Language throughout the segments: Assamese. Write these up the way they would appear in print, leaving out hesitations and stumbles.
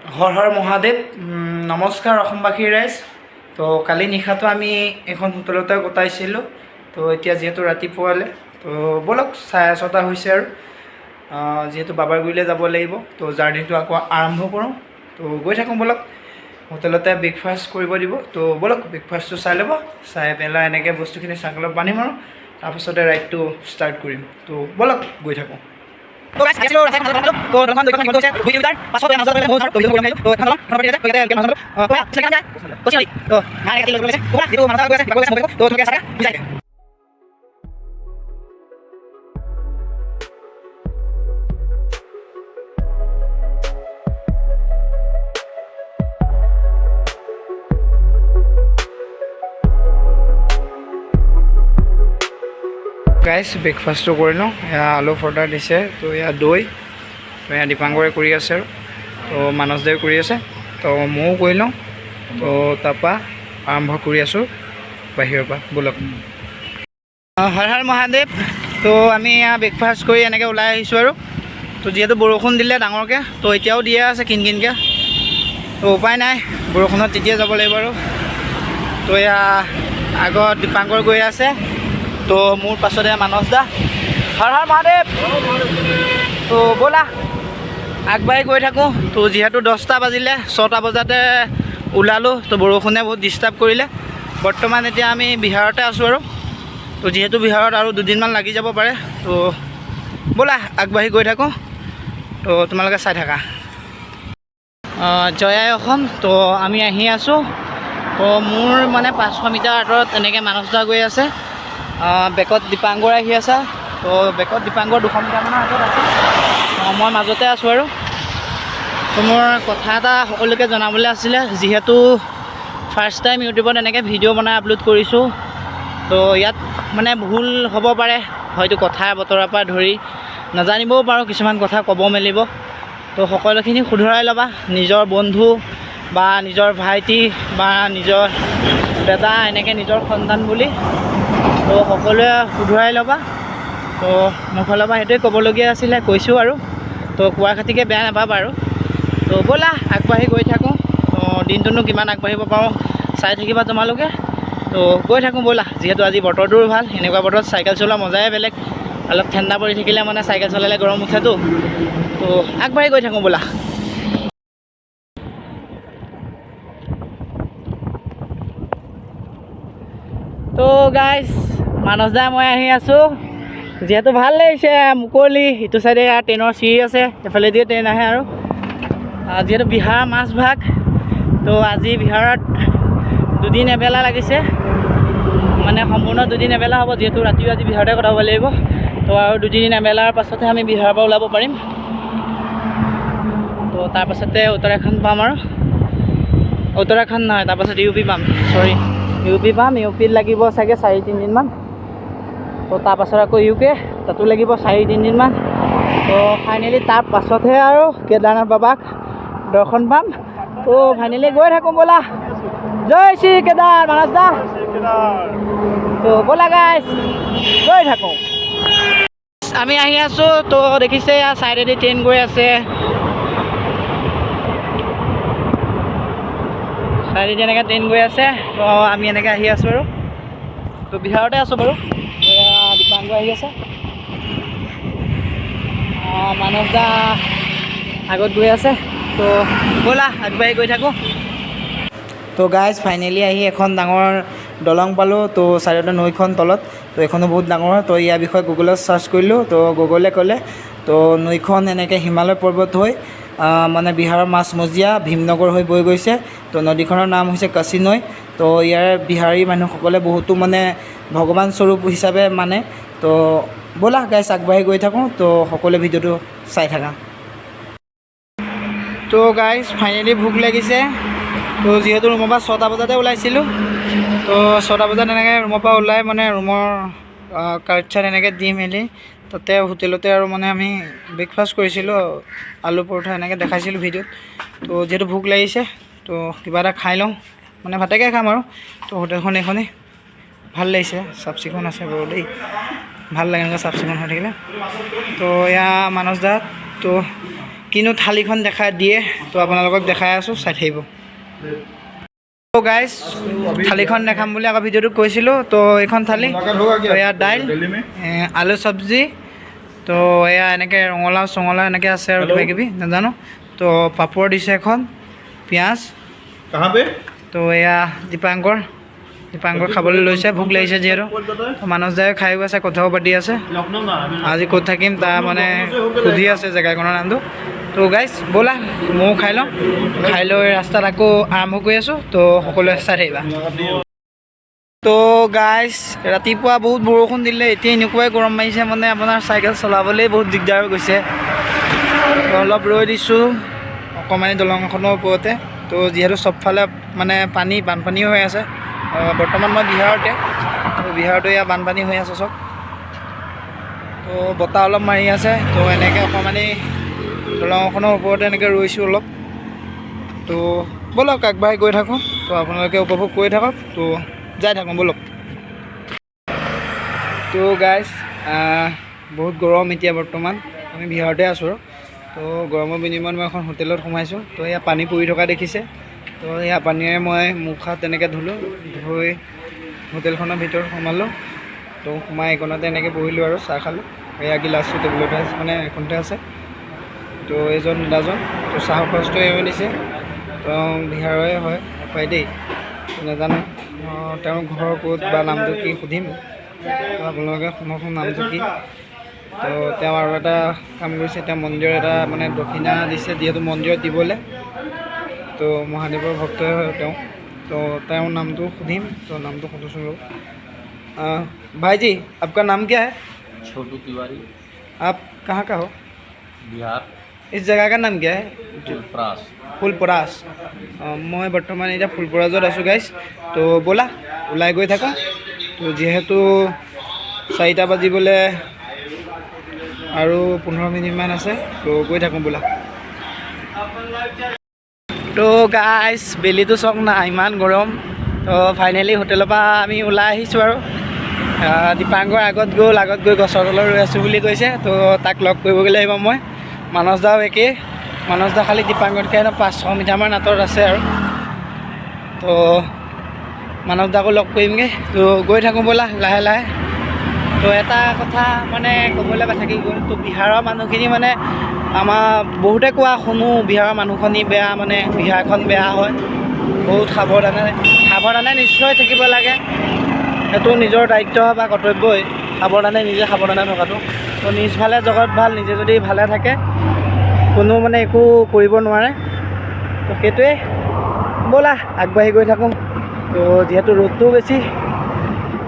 হৰ হৰ মহাদেৱ। নমস্কাৰ অসমবাসী ৰাইজ। তো কালি নিশাটো আমি এখন হোটেলতে কটাইছিলোঁ। তো এতিয়া যিহেতু ৰাতিপুৱালে তো ব'লক 6:30 হৈছে আৰু যিহেতু বাবাৰগুৰিলৈ যাব লাগিব, তো জাৰ্ণিটো আকৌ আৰম্ভ কৰোঁ। তো গৈ থাকোঁ ব'লক। হোটেলতে ব্ৰেকফাষ্ট কৰিব দিব, তো ব'লক ব্ৰেকফাষ্টটো চাই ল'ব। চাই পেলাই এনেকৈ বস্তুখিনি চাংকলত বান্ধিম আৰু তাৰপিছতে ৰাইডটো ষ্টাৰ্ট কৰিম। তো ব'লক গৈ থাকোঁ। তো গাইস আসলো রাস্তায় খানা খালো তো দোকান দোকান নিয়ে হচ্ছে 2 কিলোমিটার 500 টাকা নাও করে বহুত ধর তো ভিডিও করে তো খানা খানা পড়ে যায় তো এটা কেন খালো তো সেখানে যায় কোচিলি তো না রে কাটি লোক বলেছে তো ভিডিও মানসা করে আছে তো তোকে আসা বুঝাই গাইস ব্ৰেকফাষ্টটো কৰি লওঁ। এয়া আলু পৰঠা দিছে, তো এয়া দৈ, তো এয়া দীপাংকৰে কৰি আছে আৰু তো মানসদেৱে কৰি আছে, তো ময়ো কৰি লওঁ। তো তাৰপৰা আৰম্ভ কৰি আছোঁ বাহিৰৰ পৰা। ব'লক। হৰ হৰ মহাদেৱ। তো আমি এয়া ব্ৰেকফাষ্ট কৰি এনেকৈ ওলাই আহিছোঁ আৰু তো যিহেতু বৰষুণ দিলে ডাঙৰকৈ, তো এতিয়াও দিয়ে আছে কিন কিনকৈ, তো উপায় নাই, বৰষুণত তেতিয়া যাব লাগিব আৰু। তো এয়া আগত দীপাংকৰ গৈ আছে, তো মোৰ পাছতে মানস দা। হৰ হৰ মহাদেৱ। তো ব'লা আগবাঢ়ি গৈ থাকোঁ। তো যিহেতু 10টা বাজিলে, 6টা বজাতে ওলালোঁ, তো বৰষুণে বহুত ডিষ্টাৰ্ব কৰিলে। বৰ্তমান এতিয়া আমি বিহাৰতে আছোঁ আৰু তো যিহেতু বিহাৰত আৰু 2দিনমান লাগি যাব পাৰে, তো ব'লা আগবাঢ়ি গৈ থাকোঁ। তো তোমালোকে চাই থাকা। জয়াই অসম। তো আমি আহি আছোঁ। তো মোৰ মানে 500 মিটাৰ আঁতৰত এনেকৈ মানস দা গৈ আছে, বেকত দীপাংকৰ আহি আছে। তো বেকত দীপাংকৰ 200 মিটাৰমানৰ আগত আছে, মই মাজতে আছোঁ আৰু। তো মোৰ কথা এটা সকলোকে জনাবলৈ আছিলে, যিহেতু ফাৰ্ষ্ট টাইম ইউটিউবত এনেকৈ ভিডিঅ' বনাই আপলোড কৰিছোঁ, তো ইয়াত মানে ভুল হ'ব পাৰে, হয়তো কথা বতৰাৰ পৰা ধৰি নাজানিবও পাৰোঁ, কিছুমান কথা ক'ব মেলিব। তো সকলোখিনি শুধৰাই ল'বা, নিজৰ বন্ধু বা নিজৰ ভাইটি বা নিজৰ দাদা, এনেকৈ নিজৰ সন্তান বুলি, তো সকলোৱে শুধৰাই ল'বা। তো মোৰ ফালৰ পৰা সেইটোৱে ক'বলগীয়া আছিলে, কৈছোঁ আৰু। তো কোৱা খাতিকে বেয়া নাপাবা আৰু। তো ব'লা আগবাঢ়ি গৈ থাকোঁ। তো দিনটোনো কিমান আগবাঢ়িব পাৰোঁ চাই থাকিবা তোমালোকে। তো গৈ থাকোঁ ব'লা। যিহেতু আজি বতৰটোও ভাল, এনেকুৱা বতৰত চাইকেল চলোৱা মজাই বেলেগ। অলপ ঠাণ্ডা পৰি থাকিলে মানে চাইকেল চলালে গৰম উঠেতো। তো আগবাঢ়ি গৈ থাকোঁ ব'লা। তো গাইজ মানস দা মই আহি আছোঁ। যিহেতু ভাল লাগিছে, মুকলি, ইটো চাইডে ট্ৰেইনৰ চিৰি আছে, এফালেদি ট্ৰেইন আহে আৰু যিহেতু বিহাৰ মাজভাগ, তো আজি বিহাৰত 2দিন এবেলা লাগিছে, মানে সম্পূৰ্ণ 2দিন এবেলা হ'ব, যিহেতু ৰাতিও আজি বিহাৰতে কটাব লাগিব। তো আৰু 2দিন এবেলাৰ পাছতহে আমি বিহাৰৰ পৰা ওলাব পাৰিম। তো তাৰপাছতে উত্তৰাখণ্ড পাম আৰু উত্তৰাখণ্ড নহয়, তাৰপাছত ইউ পি পাম, চৰি ইউ পি পাম। ইউ পিত লাগিব চাগে 4-3 দিনমান। তো তাৰপাছত আকৌ ইউ কে, তাতো লাগিব 4-3 দিনমান। তো ফাইনেলি তাৰ পাছতহে আৰু কেদাৰনাথ বাবাক দৰ্শন পাম। তো ফাইনেলি গৈ থাকোঁ ব'লা। জয় শ্ৰী কেদাৰ মানস দা। তো ব'লা গাইজ গৈ থাকোঁ। আমি আহি আছোঁ। তো দেখিছে ইয়াৰ চাইডেদি ট্ৰেইন গৈ আছে, চাইডেদি এনেকৈ ট্ৰেইন গৈ আছে। তো আমি এনেকৈ আহি আছোঁ আৰু তো বিহাৰতে আছোঁ বাৰু। দীপাংকৰ আহি আছে, মানস দা আগত গৈ আছে। তো ব'লা আগবাঢ়ি গৈ থাকোঁ। তো গাইজ ফাইনেলি আহি এখন ডাঙৰ দলং পালোঁ। তো চাইডতে নৈখন তলত, তো এইখনো বহুত ডাঙৰ। তো ইয়াৰ বিষয়ে গুগলত চাৰ্চ কৰিলোঁ, তো গুগলে ক'লে তো নৈখন এনেকৈ হিমালয় পৰ্বত হৈ মানে বিহাৰৰ মাজমজিয়া ভীমনগৰ হৈ বৈ গৈছে। তো নদীখনৰ নাম হৈছে কাশী নৈ। তো ইয়াৰ বিহাৰী মানুহসকলে বহুতো মানে ভগৱান স্বৰূপ হিচাপে মানে। তো ব'লা গাইজ আগবাঢ়ি গৈ থাকোঁ। তো সকলোৱে ভিডিঅ'টো চাই থাকা। তো গাইজ ফাইনেলি ভোক লাগিছে। তো যিহেতু ৰুমৰ পৰা 6টা বজাতে ওলাইছিলোঁ, তো 6টা বজাত এনেকৈ ৰুমৰ পৰা ওলাই মানে ৰুমৰ কাৰ্ড চাৰ্ড এনেকৈ দি মেলি তাতে হোটেলতে আৰু মানে আমি ব্ৰেকফাষ্ট কৰিছিলোঁ, আলু পৰঠা এনেকৈ দেখাইছিলোঁ ভিডিঅ'ত। তো যিহেতু ভোক লাগিছে, তো কিবা এটা খাই লওঁ, মানে ভাতেকে খাম আৰু। তো হোটেলখন এইখনেই ভাল লাগিছে, চাফ চিকুণ আছে বাৰু দেই, ভাল লাগে এনেকৈ চাফ চিকুণ হৈ থাকিলে। তো এয়া মানস দা, তো কিনো থালিখন দেখাই দিয়ে তো আপোনালোকক দেখাই আছোঁ, চাই থাকিব। তো গাইজ থালিখন দেখাম বুলি আকৌ ভিডিঅ'টোত কৈছিলোঁ। তো এইখন থালি, তো এয়া দাইল, আলু চব্জি, তো এয়া এনেকৈ ৰঙালাও চঙলাও এনেকৈ আছে আৰু কিবা কিবি নাজানো। তো পাপৰ দিছে এখন, পিঁয়াজ। তো এয়া দীপাংকৰ খাবলৈ লৈছে, ভোক লাগিছে যিহেতু। মানস দাই খায়ো আছে, কথাও পাতি আছে। আজি ক'ত থাকিম তাৰ মানে সুধি আছে জেগাখনৰ নামটো। তো গাইজ ব'লা ময়ো খাই লওঁ, খাই লৈ ৰাস্তাত আকৌ আৰম্ভ কৰি আছোঁ। তো সকলোৱে চাই থাকিবা। তো গাইজ ৰাতিপুৱা বহুত বৰষুণ দিলে, এতিয়া এনেকুৱাই গৰম মাৰিছে মানে আপোনাৰ চাইকেল চলাবলৈ বহুত দিগদাৰ হৈ গৈছে। তো অলপ ৰৈ দিছোঁ অকণমানি দলংখনৰ ওপৰতে। তো যিহেতু চবফালে মানে বানপানী হৈ আছে। বৰ্তমান মই বিহাৰতে, তো বিহাৰতো এয়া বানপানী হৈ আছে চব। তো বতাহ অলপ মাৰি আছে। তো এনেকৈ অকণমানি দলংখনৰ ওপৰতে এনেকৈ ৰৈছোঁ অলপ। তো ব'লক আগবাঢ়ি গৈ থাকোঁ, তো আপোনালোকে উপভোগ কৰি থাকক। তো যাই থাকোঁ ব'লক। তো গাইজ বহুত গৰম এতিয়া বৰ্তমান, আমি বিহাৰতে আছোঁ। তো গৰমৰ বিনিময়ত মই এখন হোটেলত সোমাইছোঁ। তো এয়া পানী পৰি থকা দেখিছে। তো এয়া পানীৰে মই মুখ হাত তেনেকৈ ধুলোঁ, ধুই হোটেলখনৰ ভিতৰত সোমালোঁ। তো সোমাই এইকণতে এনেকৈ বহিলোঁ আৰু চাহ খালোঁ। এয়া গিলাচটো টেবুলতে আছে, মানে এইখনতে আছে। তো এইজন দাদাজন তো চাহৰ খৰচটো এওঁ দিছে। তো বিহাৰৰে হয় এফাই দেই, নাজানো তেওঁৰ ঘৰ ক'ত বা নামটো কি সুধিম। তো আপোনালোকে শুনকচোন নামটো কি। তো তেওঁ আৰু এটা কাম কৰিছে, তেওঁ মন্দিৰৰ এটা মানে দক্ষিণা দিছে, যিহেতু মন্দিৰত দিবলৈ। তো মহাদেৱৰ ভক্তই হয় তেওঁ। তো তেওঁৰ নামটো সুধিম। তো নামটো সুধোচোন ৰ'ব। भाईजी आपका नाम क्या है? छोटू तिवारी। आप कहाँ का हो? बिहार। इस जगह का नाम क्या है? फुलपरास। ফুলপৰাছ। মই বৰ্তমান এতিয়া ফুলপৰাজত আছোঁ গাইজ। তো ব'লা ওলাই গৈ থাকোঁ। তো যিহেতু 4টা বাজিবলৈ আৰু 15 মিনিটমান আছে, তো গৈ থাকোঁ ব'লা। তো গাইজ বেলিটো চাওক না, ইমান গৰম। তো ফাইনেলি হোটেলৰ পৰা আমি ওলাই আহিছোঁ আৰু দীপাংকৰ আগত গৈ গছৰ তলত ৰৈ আছোঁ বুলি কৈছে। তো তাক লগ কৰিবগৈ লাগিব মই। মানস দাও একেই, মানস দা খালি দীপাংকতকৈ 500 মিটাৰমান আঁতৰত আছে আৰু। তো মানস দাকো লগ কৰিমগৈ। তো গৈ থাকোঁ ব'লা লাহে লাহে। তো এটা কথা মানে ক'বলৈ থাকি গ'ল। তো বিহাৰৰ মানুহখিনি মানে আমাৰ বহুতে কোৱা শুনো, বিহাৰৰ মানুহখিনি বেয়া, মানে বিহাৰখন বেয়া হয়, বহুত সাৱধানে নিশ্চয় থাকিব লাগে। সেইটো নিজৰ দায়িত্ব বা কৰ্তব্যই, নিজে সাৱধানে থকাটো। তো নিজ ভালে জগত ভাল, নিজে যদি ভালে থাকে কোনো মানে একো কৰিব নোৱাৰে। তো সেইটোৱে, ব'লা আগবাঢ়ি গৈ থাকোঁ। তো যিহেতু ৰ'দটোও বেছি,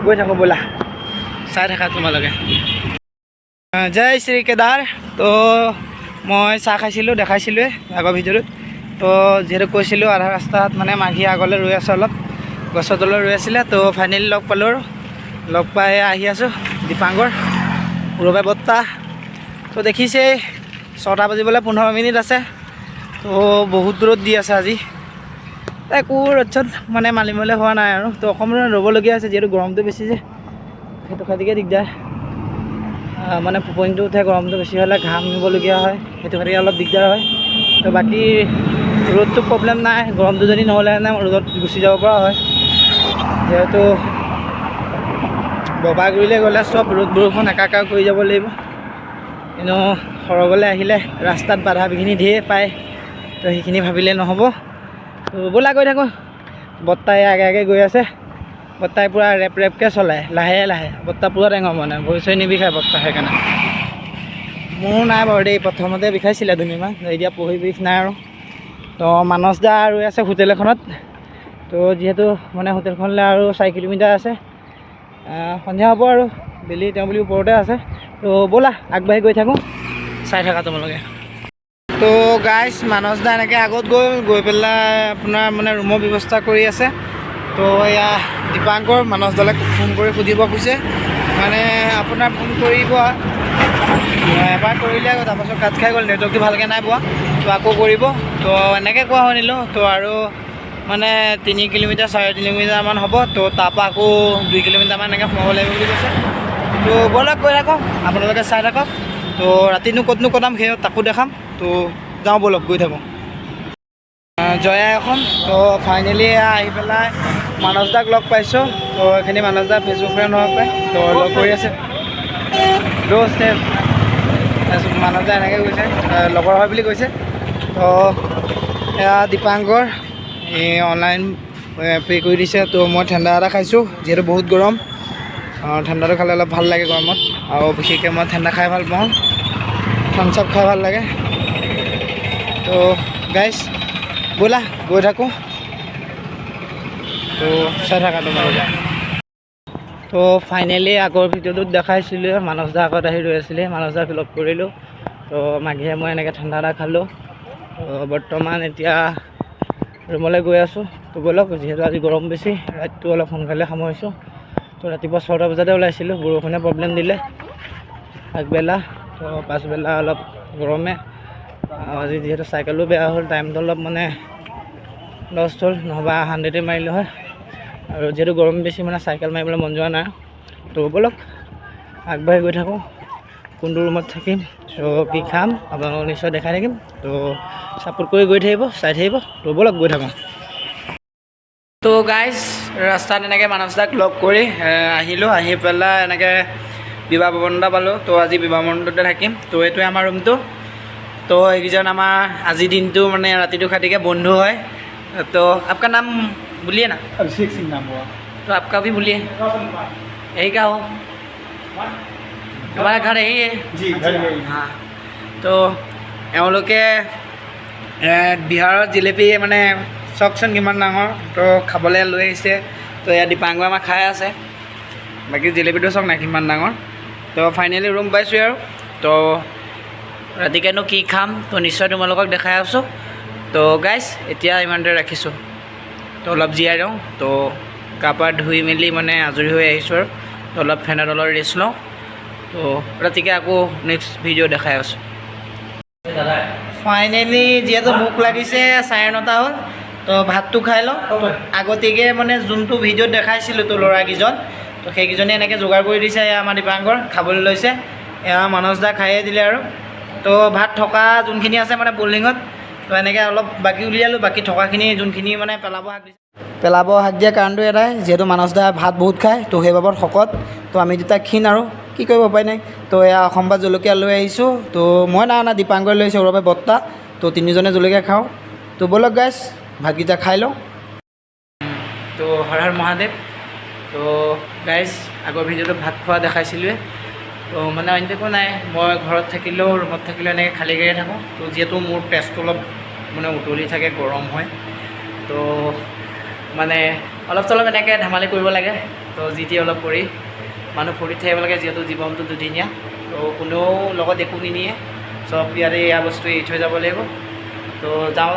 গৈ থাকোঁ ব'লা, চাই থাকা তোমালোকে। জয় শ্ৰী কেদাৰ। তো মই চাহ খাইছিলোঁ, দেখাইছিলোঁৱে আগৰ ভিডিঅ'টোত। তো যিহেতু কৈছিলোঁ আধা ৰাস্তাত মানে মাঘি আগলৈ ৰৈ আছে, অলপ গছৰ তলত ৰৈ আছিলে। তো ফাইনেলি লগ পালোঁ আৰু লগ পাই আহি আছোঁ দীপাংকৰ ৰূপে বৰ্তা। তো দেখিছেই 6টা বাজিবলৈ 15 মিনিট আছে। তো বহুত দূৰত দি আছে আজি, একো ৰ'দ মানে মালিমলৈ হোৱা নাই আৰু। তো অকণমান ৰ'বলগীয়া হৈছে, যিহেতু গৰমটো বেছি যে, সেইটো খাতিকে দিগদাৰ। মানে ফুপনিটো উঠে, গৰমটো বেছি হ'লে ঘাম নিবলগীয়া হয়, সেইটো খাতিকে অলপ দিগদাৰ হয়। তো বাকী ৰ'দটো প্ৰব্লেম নাই, গৰমটো যদি নহ'লেহেঁতেন ৰ'দত গুচি যাব পৰা হয়। যিহেতু ববাগুৰিলৈ গ'লে চব ৰ'দ বৰষুণ একাকাৰ কৰি যাব লাগিব, কিন্তু সৰগলৈ আহিলে ৰাস্তাত বাধা বিঘিনি ধেৰ পায়। তো সেইখিনি ভাবিলে নহ'ব। তো ব'লা গৈ থাকোঁ। বৰ্তাই আগে গৈ আছে। বৰ্তাই পূৰা ৰেপকৈ চলায়, লাহে লাহে। বৰ্তা পূৰা টেঙৰ মানে, ভৰি চৰি নিবিষায় বৰ্তা, সেইকাৰণে। মোৰ নাই বাৰু দেই, প্ৰথমতে বিষাইছিলে দুদিনমান, এতিয়া পঢ়ি বিষ নাই আৰু। তো মানস দা ৰৈ আছে হোটেল এখনত। তো যিহেতু মানে হোটেলখনলৈ আৰু 4 কিলোমিটাৰ আছে, সন্ধিয়া হ'ব আৰু বেলি তেওঁ বুলি ওপৰতে আছে। তো ব'লা আগবাঢ়ি গৈ থাকোঁ, চাই থাকা তোমালোকে। তো গাইজ মানস দা এনেকৈ আগত গৈ পেলাই আপোনাৰ মানে ৰুমৰ ব্যৱস্থা কৰি আছে। তো এয়া দীপাংকৰ মানস দালে ফোন কৰি সুধিব কৈছে, মানে আপোনাৰ ফোন কৰিব এবাৰ কৰিলে, তাৰপাছত কাট খাই গ'ল, নেটৱৰ্কটো ভালকৈ নাই পোৱা। তো আকৌ কৰিব। তো এনেকৈ কোৱা শুনিলোঁ। তো আৰু মানে 3 কিলোমিটাৰ 4.5 কিলোমিটাৰমান হ'ব। তো তাৰপৰা আকৌ 2 কিলোমিটাৰমান এনেকৈ সোমাব লাগিব বুলি কৈছে। তো ব'লক গৈ থাকক, আপোনালোকে চাই থাকক। তো ৰাতিনো ক'তনো কটাম সেই তাকো দেখাম। তো যাওঁ ব'লক গৈ থাকোঁ জয়া এখন তো ফাইনেলি আহি পেলাই মানস দাক লগ পাইছোঁ তো এইখিনি মানস দা ফেচবুক ফ্ৰেণ্ড হোৱাৰ পাই তো লগ কৰি আছে দোস্ত তাৰপিছত মানস দা এনেকৈ কৈছে লগৰ হয় বুলি কৈছে তো এয়া দীপাংকৰ এই অনলাইন পে' কৰি দিছে তো মই ঠাণ্ডা এটা খাইছোঁ যিহেতু বহুত গৰম ঠাণ্ডাটো খালে অলপ ভাল লাগে গৰমত আৰু বিশেষকৈ মই ঠাণ্ডা খাই ভাল পাওঁ থাম্ছ আপ খাই ভাল লাগে তো গাইজ ব'লা গৈ থাকোঁ তো চাই থাকা তোমালোকে তো ফাইনেলি আগৰ ভিডিঅ'টোত দেখাইছিলোঁ মানস দা আগত আহি ৰৈ আছিলে মানস দাক লগ কৰিলোঁ তো মাঘিয়ে মই এনেকৈ ঠাণ্ডা এটা খালোঁ তো বৰ্তমান এতিয়া ৰুমলৈ গৈ আছোঁ তো ব'লক যিহেতু আজি গৰম বেছি ৰাতিটো অলপ সোনকালে সামৰিছোঁ তো ৰাতিপুৱা 6টা বজাতে ওলাইছিলোঁ বৰষুণে প্ৰব্লেম দিলে আগবেলা তো পাছবেলা অলপ গৰমে আজি যিহেতু চাইকেলো বেয়া হ'ল টাইমটো অলপ মানে লষ্ট হ'ল নহ'বা 100 মাৰিলোঁ হয় আৰু যিহেতু গৰম বেছি মানে চাইকেল মাৰিবলৈ মন যোৱা নাই তো ব'লক আগবাঢ়ি গৈ থাকোঁ কোনটো ৰুমত থাকিম তো কি খাম আপোনালোকক নিশ্চয় দেখাই থাকিম তো ছাপোৰ্ট কৰি গৈ থাকিব চাই থাকিব তো ব'লক গৈ থাকোঁ তো গাইজ ৰাস্তাত এনেকৈ মানস দাক লগ কৰি আহিলোঁ আহি পেলাই এনেকৈ বিবাহ ভৱন এটা পালোঁ তো আজি বিবাহ ভৱনটোতে থাকিম তো এইটোৱে আমাৰ ৰুমটো তো এইকেইজন আমাৰ আজি দিনটো মানে ৰাতিটো খাতিকে বন্ধু হয় तो आपका नाम बोलिए ना अभिषेक सिंह नाम हुआ तो आपका भी बोलिए यही का हो हमारा घर यही है जी घर में हाँ तो एवलोके बिहार जिलेपी মানে চকচোন কিমান ডাঙৰ তো খাবলৈ লৈ আহিছে তো ইয়াত দীপাংগৰ আমাৰ খাই আছে বাকী জিলেপিটো চক নাই কিমান ডাঙৰ তো ফাইনেলি ৰুম পাইছোঁ আৰু তো ৰাতিকেনো কি খাম তো নিশ্চয় তোমালোকক দেখাই আছোঁ তো গাইজ এতিয়া ইমানতে ৰাখিছোঁ তো অলপ জীয়াই লওঁ তো গা পা ধুই মেলি মানে আজৰি হৈ আহিছোঁ আৰু তো অলপ ফেনৰ তলত ৰেষ্ট লওঁ তো ৰাতিকে আকৌ নেক্সট ভিডিঅ' দেখাই আছোঁ ফাইনেলি যিহেতু ভোক লাগিছে 9:30 হ'ল তো ভাতটো খাই লওঁ তো আগতীয়াকৈ মানে যোনটো ভিডিঅ'ত দেখাইছিলোঁ তো ল'ৰাকেইজন তো সেইকেইজনে এনেকৈ যোগাৰ কৰি দিছে এয়া আমাৰ দীপাংকৰ খাবলৈ লৈছে এয়া মানস দা খায়ে দিলে আৰু তো ভাত থকা যোনখিনি আছে মানে বল্ডিঙত তো এনেকৈ অলপ বাকী উলিয়ালোঁ বাকী থকাখিনি যোনখিনি মানে পেলাব হাক দিয়া কাৰণটো এটাই যিহেতু মানস দা ভাত বহুত খায় তো সেইবাবত শকত তো আমি দুটা ক্ষীণ আৰু কি কৰিব উপায় নাই তো এয়া অসম্বাদ জলকীয়া লৈ আহিছোঁ তো মই নাই অনা দীপাংকৰ লৈ আহিছোঁ ওৰৰ পৰা বত্তা তো তিনিজনে জলকীয়া খাওঁ তো ব'লক গাইজ ভাতকেইটা খাই লওঁ তো হৰ হৰ মহাদেৱ তো গাইজ আগৰ ভিডিঅ'টো ভাত খোৱা দেখাইছিলোঁৱে তো মানে অন্য একো নাই মই ঘৰত থাকিলেও ৰুমত থাকিলেও এনেকৈ খালী গাড়ীয়ে থাকোঁ তো যিহেতু মোৰ তেজটো অলপ মানে উতলি থাকে গৰম হয় তো মানে অলপ চলপ এনেকৈ ধেমালি কৰিব লাগে তো যি টি অলপ কৰি মানুহ ফূৰ্তিত থাকিব লাগে যিহেতু জীৱনটো দুদিনীয়া তো কোনেও লগত একো নিনিয়ে চব ইয়াতে এয়া বস্তু এৰি থৈ যাব লাগিব তো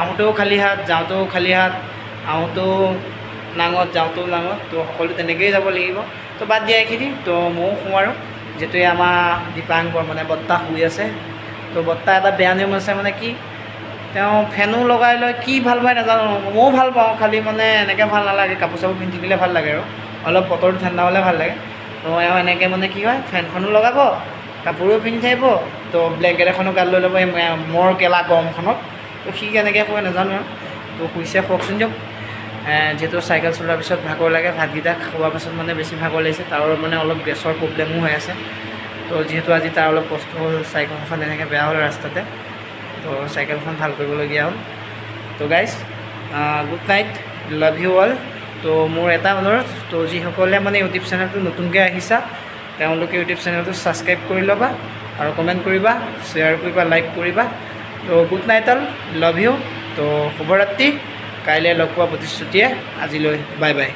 আহোঁতেও খালী হাত যাওঁতেও খালী হাত আহোঁতেও নাঙত যাওঁতেও নাঙত তো সকলো তেনেকৈয়ে যাব লাগিব তো বাদ দিয়া এইখিনি তো ময়ো শুওঁ আৰু যিটোৱে আমাৰ দীপাংকৰ মানে বত্তা শুই আছে তো বত্তা এটা বেয়া নিয়ম আছে মানে কি তেওঁ ফেনো লগাই লয় কি ভাল পায় নাজানো ময়ো ভাল পাওঁ খালি মানে এনেকৈ ভাল নালাগে কাপোৰ চাপোৰ পিন্ধি থাকিলে ভাল লাগে আৰু অলপ বতৰটো ঠাণ্ডা হ'লে ভাল লাগে তো এওঁ এনেকৈ মানে কি হয় ফেনখনো লগাব কাপোৰো পিন্ধি থাকিব তো ব্লেংকেট এখনো গাত লৈ ল'ব এই মোৰ কেলা গৰমখনত তো সি কেনেকৈ শুৱে নাজানো আৰু তো শুইছে শুৱকচোন দিয়ক যিহেতু চাইকেল চলোৱাৰ পিছত ভাগৰ লাগে ভাতকেইটা খোৱাৰ পাছত মানে বেছি ভাগৰ লাগিছে তাৰ মানে অলপ গেছৰ প্ৰব্লেমো হৈ আছে তো যিহেতু আজি তাৰ অলপ কষ্ট হ'ল চাইকেলখন এনেকৈ বেয়া হ'ল ৰাস্তাতে তো চাইকেলখন ভাল কৰিবলগীয়া হ'ল তো guys good night love you all তো মোৰ এটা অনুৰোধ তো যিসকলে মানে ইউটিউব চেনেলটো নতুনকৈ আহিছা তেওঁলোকে ইউটিউব চেনেলটো ছাবস্ক্ৰাইব কৰি ল'বা আৰু কমেণ্ট কৰিবা শ্বেয়াৰ কৰিবা লাইক কৰিবা তো good night all love you তো শুভৰাত্ৰি কাইলৈ লগ পোৱা প্ৰতিশ্ৰুতিয়ে আজিলৈ বাই বাই